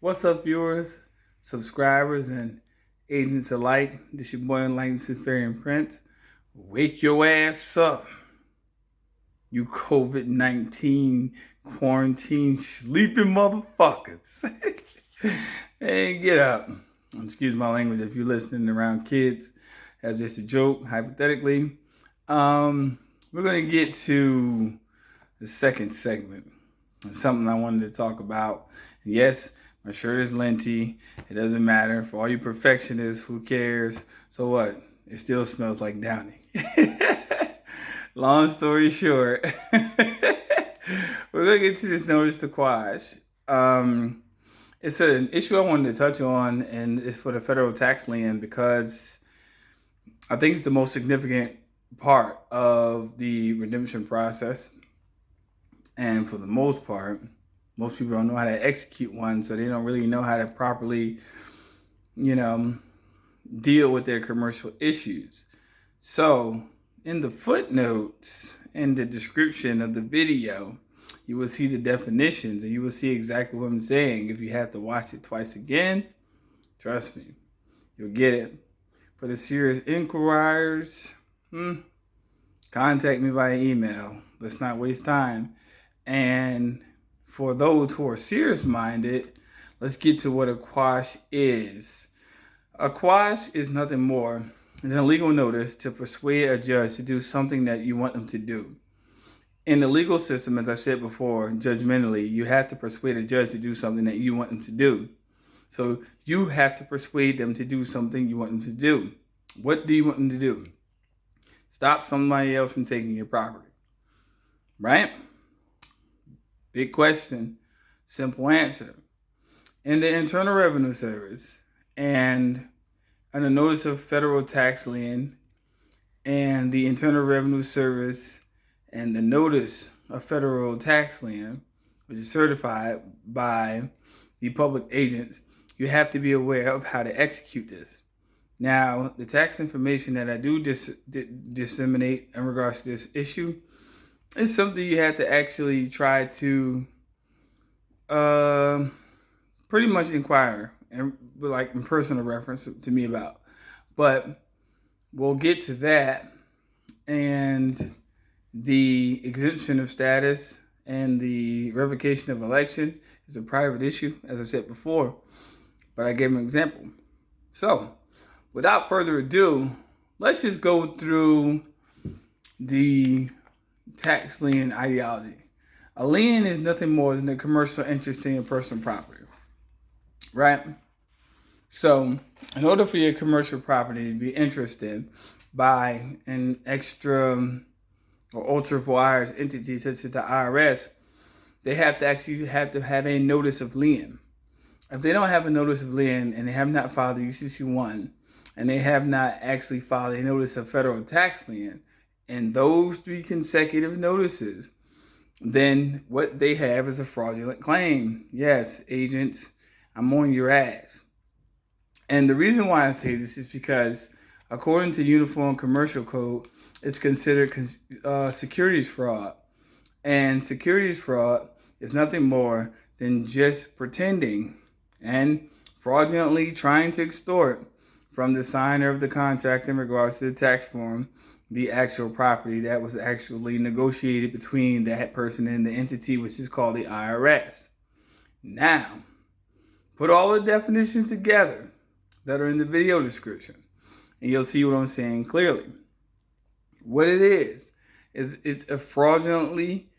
What's up, viewers, subscribers, and agents alike? This your boy Enlightened Suferian Prince. Wake your ass up, you COVID-19 quarantine sleeping motherfuckers. Hey, get up. Excuse my language if you're listening around kids. That's just a joke, hypothetically. We're going to get to the second segment. It's something I wanted to talk about. And yes, my shirt is linty. It doesn't matter. For all you perfectionists, who cares? So what? It still smells like Downy. Long story short, we're going to get to this notice to quash. It's an issue I wanted to touch on, and it's for the federal tax lien because I think it's the most significant part of the redemption process. And for the most part, most people don't know how to execute one, so they don't really know how to properly, deal with their commercial issues. So in the footnotes in the description of the video, you will see the definitions and you will see exactly what I'm saying. If you have to watch it twice again, trust me, you'll get it. For the serious inquirers, contact me via email. Let's not waste time. And for those who are serious-minded, let's get to what a quash is. A quash is nothing more than a legal notice to persuade a judge to do something that you want them to do. In the legal system, as I said before, judgmentally, you have to persuade a judge to do something that you want them to do. So you have to persuade them to do something you want them to do. What do you want them to do? Stop somebody else from taking your property, right? Big question, simple answer. In the Internal Revenue Service and the Notice of Federal Tax Lien and the Internal Revenue Service and the Notice of Federal Tax Lien, which is certified by the public agents, you have to be aware of how to execute this. Now, the tax information that I do disseminate in regards to this issue, it's something you have to actually try to pretty much inquire and like in personal reference to me about. But we'll get to that, and the exemption of status and the revocation of election is a private issue, as I said before, but I gave an example. So without further ado, let's just go through the tax lien ideology. A lien is nothing more than a commercial interest in your personal property, right? So in order for your commercial property to be interested by an extra or ultra vires entity such as the IRS, they have to have a notice of lien. If they don't have a notice of lien and they have not filed the UCC-1 and they have not actually filed a notice of federal tax lien, in those 3 consecutive notices, then what they have is a fraudulent claim. Yes, agents, I'm on your ass. And the reason why I say this is because according to Uniform Commercial Code, it's considered securities fraud. And securities fraud is nothing more than just pretending and fraudulently trying to extort from the signer of the contract in regards to the tax form the actual property that was actually negotiated between that person and the entity, which is called the IRS. Now, put all the definitions together that are in the video description, and you'll see what I'm saying clearly. What it is it's a fraudulently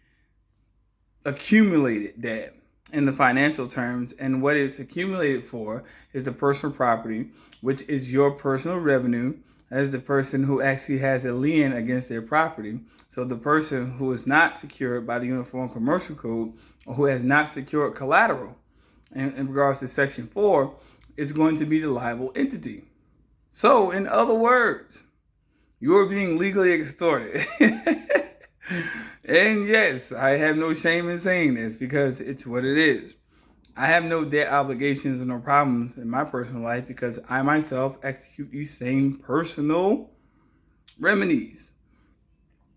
accumulated debt in the financial terms, and what it's accumulated for is the personal property, which is your personal revenue as the person who actually has a lien against their property. So the person who is not secured by the Uniform Commercial Code or who has not secured collateral in regards to Section 4 is going to be the liable entity. So in other words, you're being legally extorted. And yes, I have no shame in saying this because it's what it is. I have no debt obligations and no problems in my personal life because I myself execute these same personal remedies.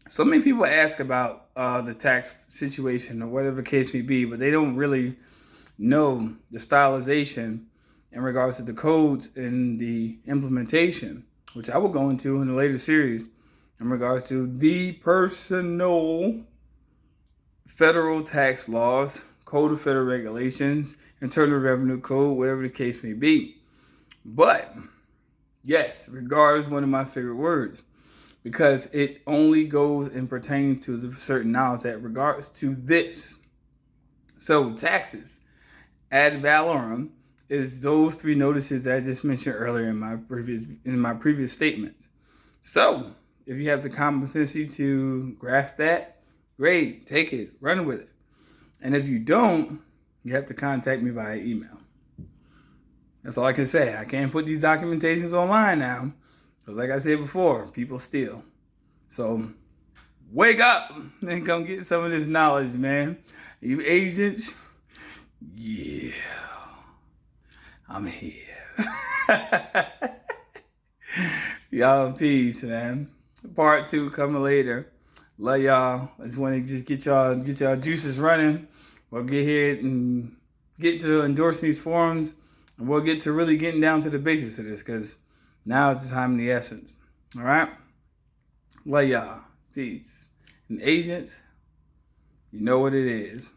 So many people ask about the tax situation or whatever the case may be, but they don't really know the stylization in regards to the codes and the implementation, which I will go into in a later series, in regards to the personal federal tax laws, Code of Federal Regulations, Internal Revenue Code, whatever the case may be. But yes, regard is one of my favorite words because it only goes and pertains to the certain knowledge that regards to this. So taxes, ad valorem, is those three notices that I just mentioned earlier in my previous statement. So if you have the competency to grasp that, great, take it, run with it. And if you don't, you have to contact me via email. That's all I can say. I can't put these documentations online now because, like I said before, people steal. So wake up and come get some of this knowledge, man. You agents, yeah, I'm here. Y'all, peace, man. Part 2 coming later. Love y'all. I just want to just get y'all juices running. We'll get here and get to endorsing these forums, and we'll get to really getting down to the basics of this because now it's the time and the essence. All right? Love y'all. Peace. And agents, you know what it is.